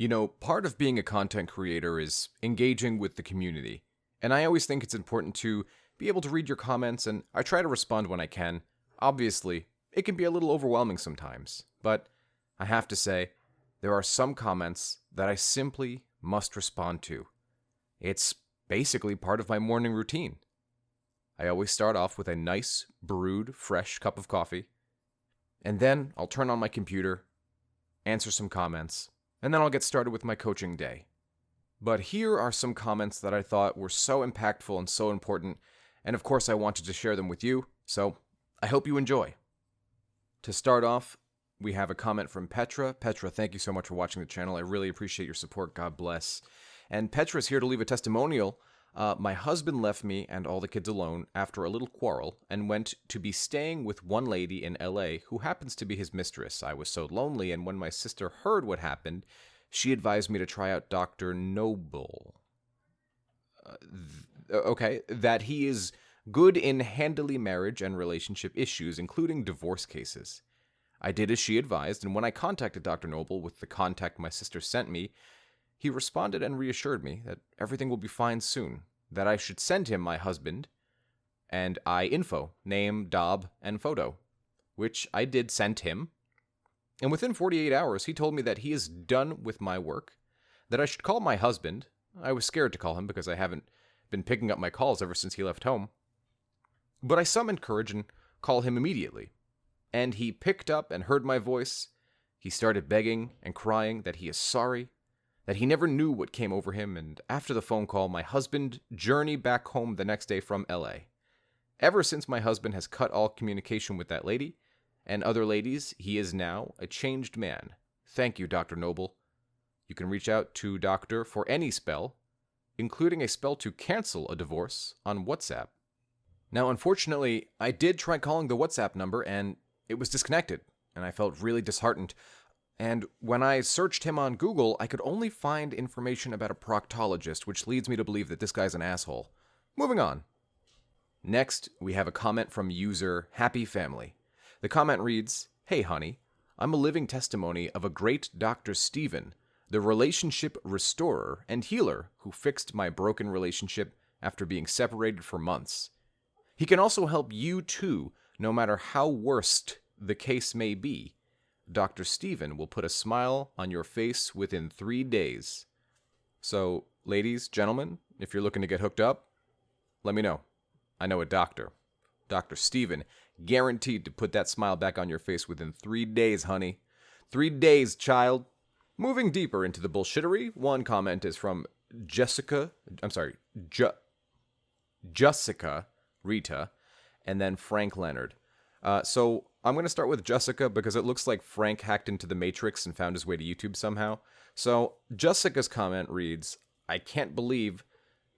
You know, part of being a content creator is engaging with the community, and I always think it's important to be able to read your comments, and I try to respond when I can. Obviously, it can be a little overwhelming sometimes, but I have to say, there are some comments that I simply must respond to. It's basically part of my morning routine. I always start off with a nice, brewed, fresh cup of coffee, and then I'll turn on my computer, answer some comments, and then I'll get started with my coaching day. But here are some comments that I thought were so impactful and so important, and of course I wanted to share them with you, so I hope you enjoy. To start off, we have a comment from Petra. Petra, thank you so much for watching the channel. I really appreciate your support. God bless. And Petra's here to leave a testimonial. My husband left me and all the kids alone after a little quarrel and went to be staying with one lady in LA who happens to be his mistress. I was so lonely, and when my sister heard what happened, she advised me to try out Dr. Noble. That he is good in handling marriage and relationship issues, including divorce cases. I did as she advised, and when I contacted Dr. Noble with the contact my sister sent me, he responded and reassured me that everything will be fine soon, that I should send him my husband and info, name, dob, and photo, which I did send him. And within 48 hours, he told me that he is done with my work, that I should call my husband. I was scared to call him because I haven't been picking up my calls ever since he left home. But I summoned courage and called him immediately. And he picked up and heard my voice. He started begging and crying that he is sorry, that he never knew what came over him, and after the phone call, my husband journeyed back home the next day from LA. Ever since my husband has cut all communication with that lady and other ladies, he is now a changed man. Thank you, Dr. Noble. You can reach out to Doctor for any spell, including a spell to cancel a divorce, on WhatsApp. Now, unfortunately, I did try calling the WhatsApp number, and it was disconnected, and I felt really disheartened. And when I searched him on Google, I could only find information about a proctologist, which leads me to believe that this guy's an asshole. Moving on. Next, we have a comment from user Happy Family. The comment reads, "Hey honey, I'm a living testimony of a great Dr. Steven, the relationship restorer and healer who fixed my broken relationship after being separated for months. He can also help you too, no matter how worst the case may be. Dr. Steven will put a smile on your face within 3 days." So, ladies, gentlemen, if you're looking to get hooked up, let me know. I know a doctor. Dr. Steven, guaranteed to put that smile back on your face within 3 days, honey. 3 days, child. Moving deeper into the bullshittery, one comment is from Jessica Rita, and then Frank Leonard. So I'm going to start with Jessica because it looks like Frank hacked into the Matrix and found his way to YouTube somehow. So Jessica's comment reads, "I can't believe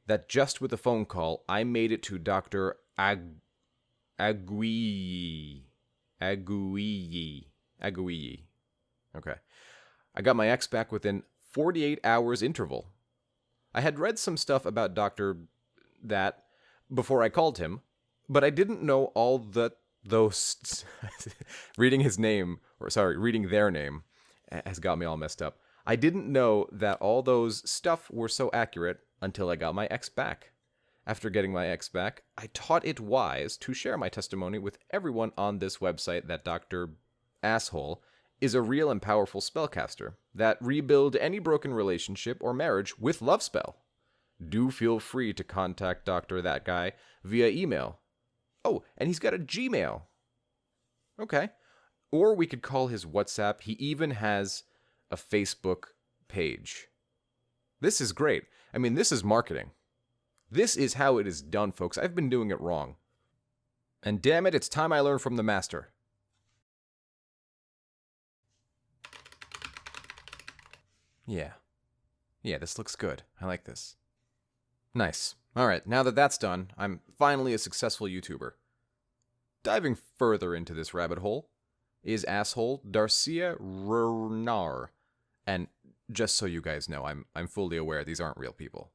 that just with a phone call, I made it to Dr. Aguiyi. Okay. I got my ex back within 48 hours interval. I had read some stuff about that before I called him, but I didn't know all those reading their name has got me all messed up. I didn't know that all those stuff were so accurate until I got my ex back. After getting my ex back, I thought it wise to share my testimony with everyone on this website that Dr. Asshole is a real and powerful spellcaster that rebuild any broken relationship or marriage with love spell. Do feel free to contact Dr. That Guy via email. Oh, and he's got a Gmail. Okay. Or we could call his WhatsApp. He even has a Facebook page. This is great. I mean, this is marketing. This is how it is done, folks. I've been doing it wrong. And damn it, it's time I learn from the master. Yeah, this looks good. I like this. Nice. Alright, now that that's done, I'm finally a successful YouTuber. Diving further into this rabbit hole is asshole Darcia Runar. And just so you guys know, I'm fully aware these aren't real people.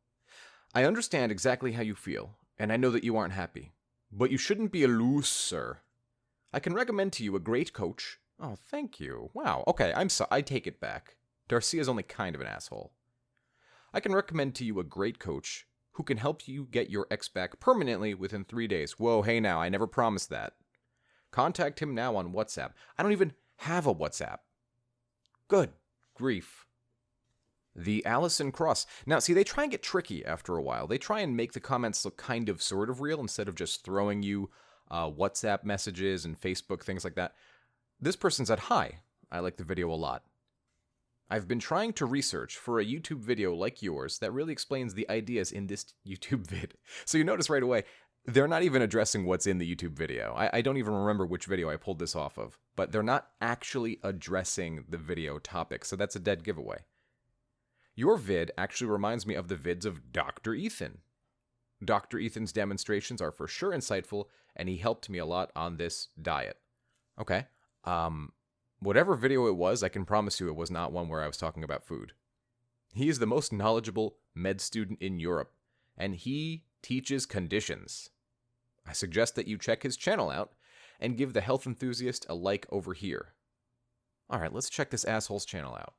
I understand exactly how you feel, and I know that you aren't happy. But you shouldn't be a loser. I can recommend to you a great coach. Oh, thank you. Wow, okay, I take it back. Darcia's only kind of an asshole. I can recommend to you a great coach who can help you get your ex back permanently within 3 days. Whoa, hey now, I never promised that. Contact him now on WhatsApp. I don't even have a WhatsApp. Good grief. The Allison Cross. Now, see, they try and get tricky after a while. They try and make the comments look kind of sort of real instead of just throwing you WhatsApp messages and Facebook, things like that. This person said, "Hi, I like the video a lot. I've been trying to research for a YouTube video like yours that really explains the ideas in this YouTube vid." So you notice right away, they're not even addressing what's in the YouTube video. I don't even remember which video I pulled this off of, but they're not actually addressing the video topic, so that's a dead giveaway. Your vid actually reminds me of the vids of Dr. Ethan. Dr. Ethan's demonstrations are for sure insightful, and he helped me a lot on this diet. Okay. Whatever video it was, I can promise you it was not one where I was talking about food. He is the most knowledgeable med student in Europe, and he teaches conditions. I suggest that you check his channel out and give the health enthusiast a like over here. Alright, let's check this asshole's channel out.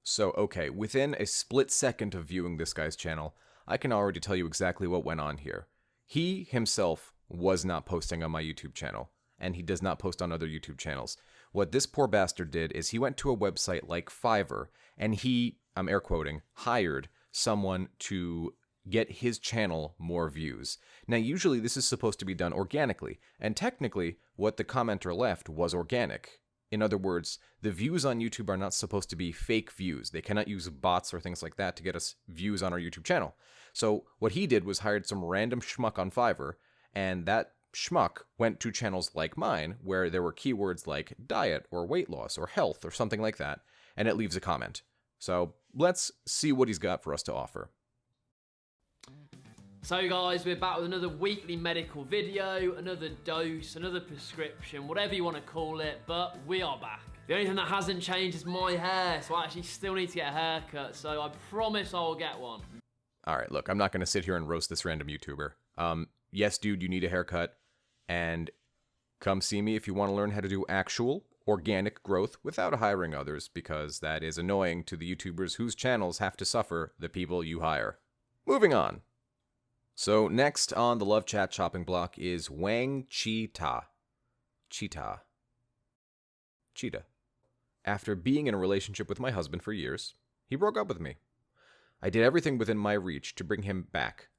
So, okay, within a split second of viewing this guy's channel, I can already tell you exactly what went on here. He himself was not posting on my YouTube channel, and he does not post on other YouTube channels. What this poor bastard did is he went to a website like Fiverr, and he, I'm air quoting, hired someone to get his channel more views. Now, usually this is supposed to be done organically, and technically, what the commenter left was organic. In other words, the views on YouTube are not supposed to be fake views. They cannot use bots or things like that to get us views on our YouTube channel. So what he did was hired some random schmuck on Fiverr, and that schmuck went to channels like mine, where there were keywords like diet or weight loss or health or something like that, and it leaves a comment. So let's see what he's got for us to offer. So guys, we're back with another weekly medical video, another dose, another prescription, whatever you want to call it, but we are back. The only thing that hasn't changed is my hair, so I actually still need to get a haircut, so I promise I'll get one. Alright, look, I'm not going to sit here and roast this random YouTuber. Yes, dude, you need a haircut, and come see me if you want to learn how to do actual, organic growth without hiring others, because that is annoying to the YouTubers whose channels have to suffer the people you hire. Moving on. So next on the Love Chat chopping block is Wang Cheetah. Cheetah. After being in a relationship with my husband for years, he broke up with me. I did everything within my reach to bring him back,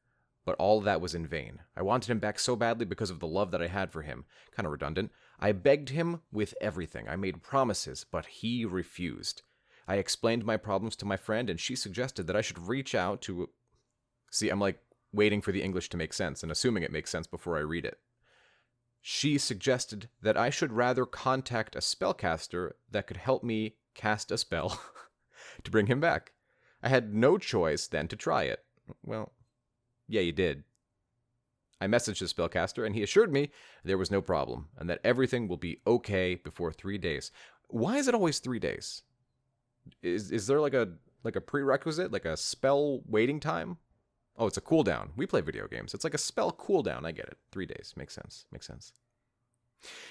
but all that was in vain. I wanted him back so badly because of the love that I had for him. Kind of redundant. I begged him with everything. I made promises, but he refused. I explained my problems to my friend, and she suggested that I should reach out to... See, I'm like waiting for the English to make sense and assuming it makes sense before I read it. She suggested that I should rather contact a spellcaster that could help me cast a spell to bring him back. I had no choice then to try it. Well, yeah, you did. I messaged the spellcaster, and he assured me there was no problem, and that everything will be okay before 3 days. Why is it always 3 days? Is there like a prerequisite, like a spell waiting time? Oh, it's a cooldown. We play video games. It's like a spell cooldown. I get it. 3 days. Makes sense. Makes sense.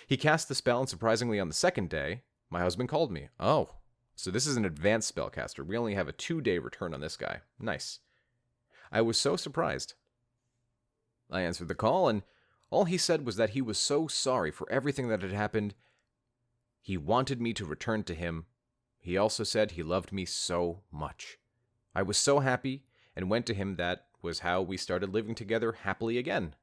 He cast the spell, and surprisingly on the second day, my husband called me. Oh, so this is an advanced spellcaster. We only have a 2-day return on this guy. Nice. I was so surprised. I answered the call, and all he said was that he was so sorry for everything that had happened. He wanted me to return to him. He also said he loved me so much. I was so happy and went to him. That was how we started living together happily again.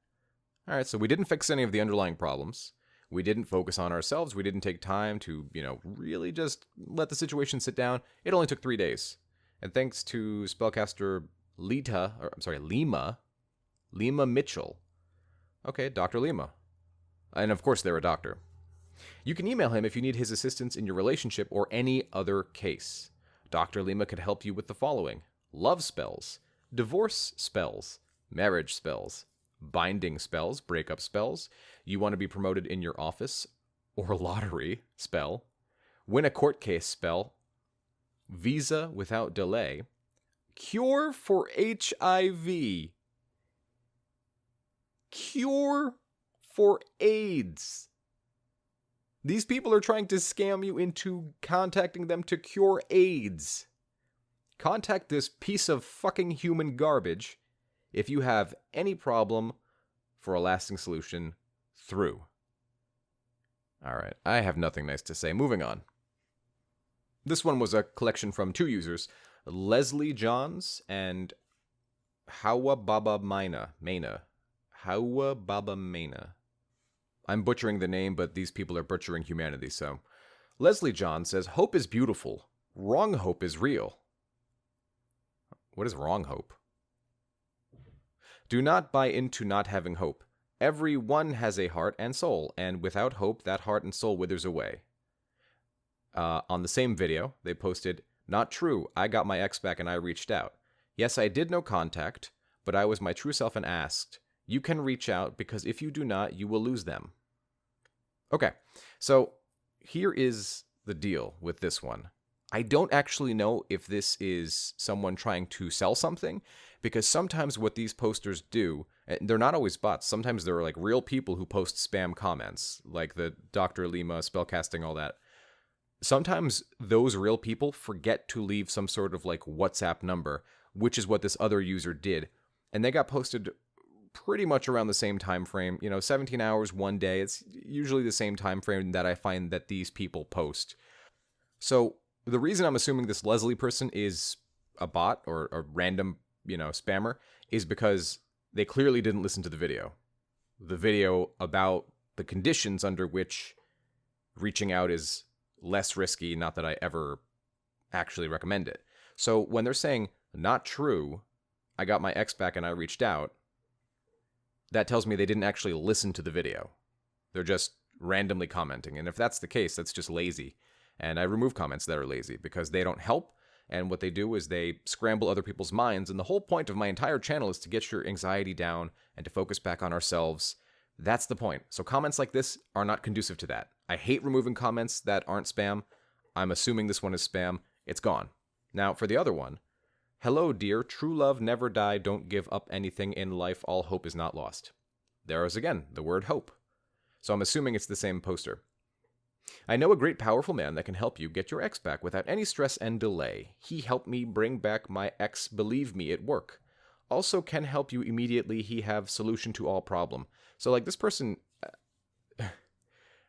Alright, so we didn't fix any of the underlying problems. We didn't focus on ourselves. We didn't take time to, really just let the situation sit down. It only took 3 days. And thanks to spellcaster Lima Mitchell. Okay, Dr. Lima. And of course they're a doctor. You can email him if you need his assistance in your relationship or any other case. Dr. Lima could help you with the following: love spells, divorce spells, marriage spells, binding spells, breakup spells, you want to be promoted in your office, or lottery spell, win a court case spell, visa without delay, cure for HIV, cure for AIDS, These people are trying to scam you into contacting them to cure AIDS. Contact this piece of fucking human garbage if you have any problem for a lasting solution through. Alright, I have nothing nice to say. Moving on. This one was a collection from 2 users, Leslie Johns and Hawa Baba Maina. Hawa Baba Maina. I'm butchering the name, but these people are butchering humanity, so. Leslie John says, hope is beautiful. Wrong hope is real. What is wrong hope? Do not buy into not having hope. Everyone has a heart and soul, and without hope, that heart and soul withers away. On the same video, they posted, not true, I got my ex back and I reached out. Yes, I did no contact, but I was my true self and asked, you can reach out because if you do not, you will lose them. Okay, so here is the deal with this one. I don't actually know if this is someone trying to sell something, because sometimes what these posters do, they're not always bots. Sometimes they're like real people who post spam comments, like the Dr. Lima, spellcasting, all that. Sometimes those real people forget to leave some sort of like WhatsApp number, which is what this other user did. And they got posted pretty much around the same time frame, 17 hours, 1 day. It's usually the same time frame that I find that these people post. So the reason I'm assuming this Leslie person is a bot or a random, spammer is because they clearly didn't listen to the video. The video about the conditions under which reaching out is less risky, not that I ever actually recommend it. So when they're saying, not true, I got my ex back and I reached out, that tells me they didn't actually listen to the video. They're just randomly commenting. And if that's the case, that's just lazy. And I remove comments that are lazy because they don't help. And what they do is they scramble other people's minds. And the whole point of my entire channel is to get your anxiety down and to focus back on ourselves. That's the point. So comments like this are not conducive to that. I hate removing comments that aren't spam. I'm assuming this one is spam. It's gone. Now, for the other one. Hello, dear. True love never die. Don't give up anything in life. All hope is not lost. There is again the word hope. So I'm assuming it's the same poster. I know a great powerful man that can help you get your ex back without any stress and delay. He helped me bring back my ex, believe me, at work. Also can help you immediately. He have solution to all problem. So like this person,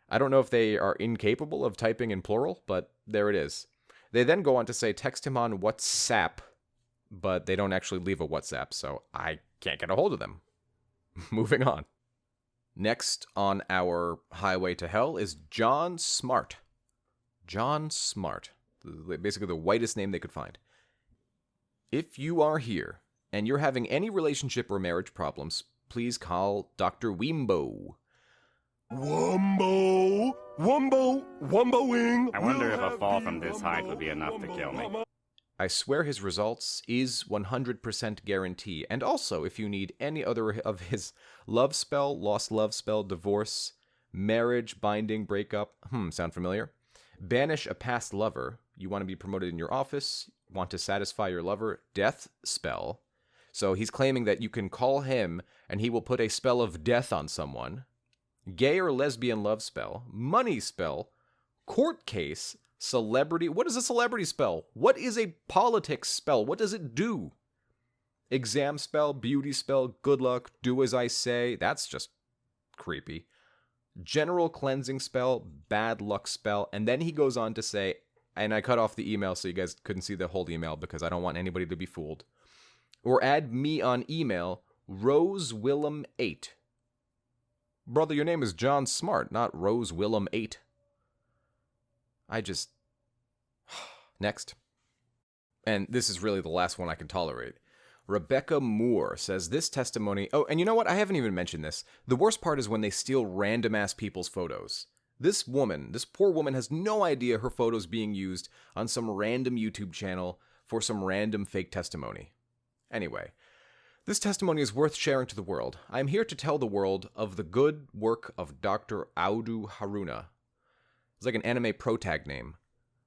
I don't know if they are incapable of typing in plural, but there it is. They then go on to say text him on WhatsApp, but they don't actually leave a WhatsApp, so I can't get a hold of them. Moving on. Next on our highway to hell is John Smart. John Smart. Basically the whitest name they could find. If you are here and you're having any relationship or marriage problems, please call Dr. Wimbo. Wumbo! Wumbo! Wumboing! I wonder if a fall from this height would be enough to kill me. I swear his results is 100% guarantee. And also, if you need any other of his love spell, lost love spell, divorce, marriage, binding, breakup, sound familiar? Banish a past lover, you want to be promoted in your office, want to satisfy your lover, death spell. So he's claiming that you can call him and he will put a spell of death on someone. Gay or lesbian love spell, money spell, court case, celebrity. What is a celebrity spell? What is a politics spell? What does it do? Exam spell, beauty spell, good luck, do as I say. That's just creepy. General cleansing spell, bad luck spell. And then he goes on to say, and I cut off the email so you guys couldn't see the whole email because I don't want anybody to be fooled. Or add me on email, RoseWillem8. Brother, your name is John Smart, not RoseWillem8. Next. And this is really the last one I can tolerate. Rebecca Moore says this testimony... Oh, and you know what? I haven't even mentioned this. The worst part is when they steal random-ass people's photos. This poor woman, has no idea her photo's being used on some random YouTube channel for some random fake testimony. Anyway, this testimony is worth sharing to the world. I am here to tell the world of the good work of Dr. Audu Haruna. It's like an anime protag name.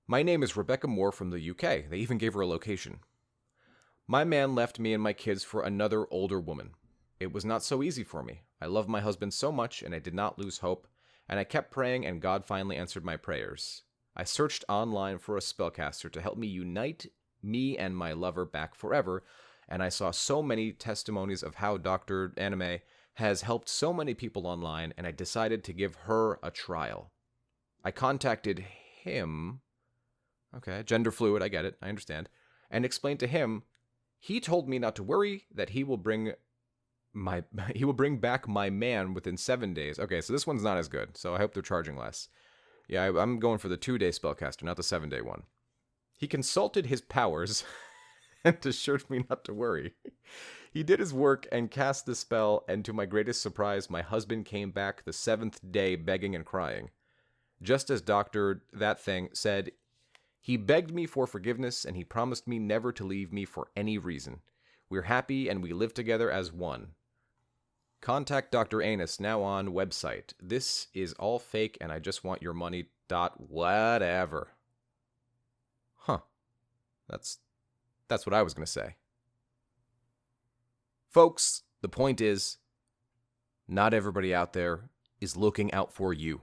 My name is Rebecca Moore from the UK. They even gave her a location. My man left me and my kids for another older woman. It was not so easy for me. I love my husband so much and I did not lose hope. and I kept praying, and God finally answered my prayers. I searched online for a spellcaster to help me unite me and my lover back forever, and I saw so many testimonies of how Dr. Anime has helped so many people online, and I decided to give her a trial. I contacted him, okay, gender fluid, I get it, I understand, and explained to him. He told me not to worry, that he will bring back my man within 7 days. Okay, so this one's not as good, so I hope they're charging less. Yeah, I'm going for the 2-day spellcaster, not the 7-day one. He consulted his powers and assured me not to worry. He did his work and cast the spell, and to my greatest surprise, my husband came back the 7th day begging and crying. Just as Dr. That Thing said, he begged me for forgiveness, and he promised me never to leave me for any reason. We're happy, and we live together as one. Contact Dr. Anus now on website. This is all fake, and I just want your money. Whatever. Huh. That's what I was going to say. Folks, the point is, not everybody out there is looking out for you.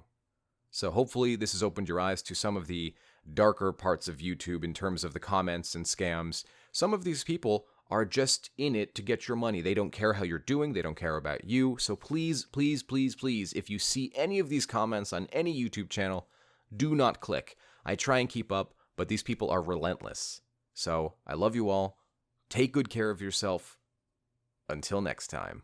So hopefully this has opened your eyes to some of the darker parts of YouTube in terms of the comments and scams. Some of these people are just in it to get your money. They don't care how you're doing. They don't care about you. So please, please, please, please, if you see any of these comments on any YouTube channel, do not click. I try and keep up, but these people are relentless. So I love you all. Take good care of yourself. Until next time.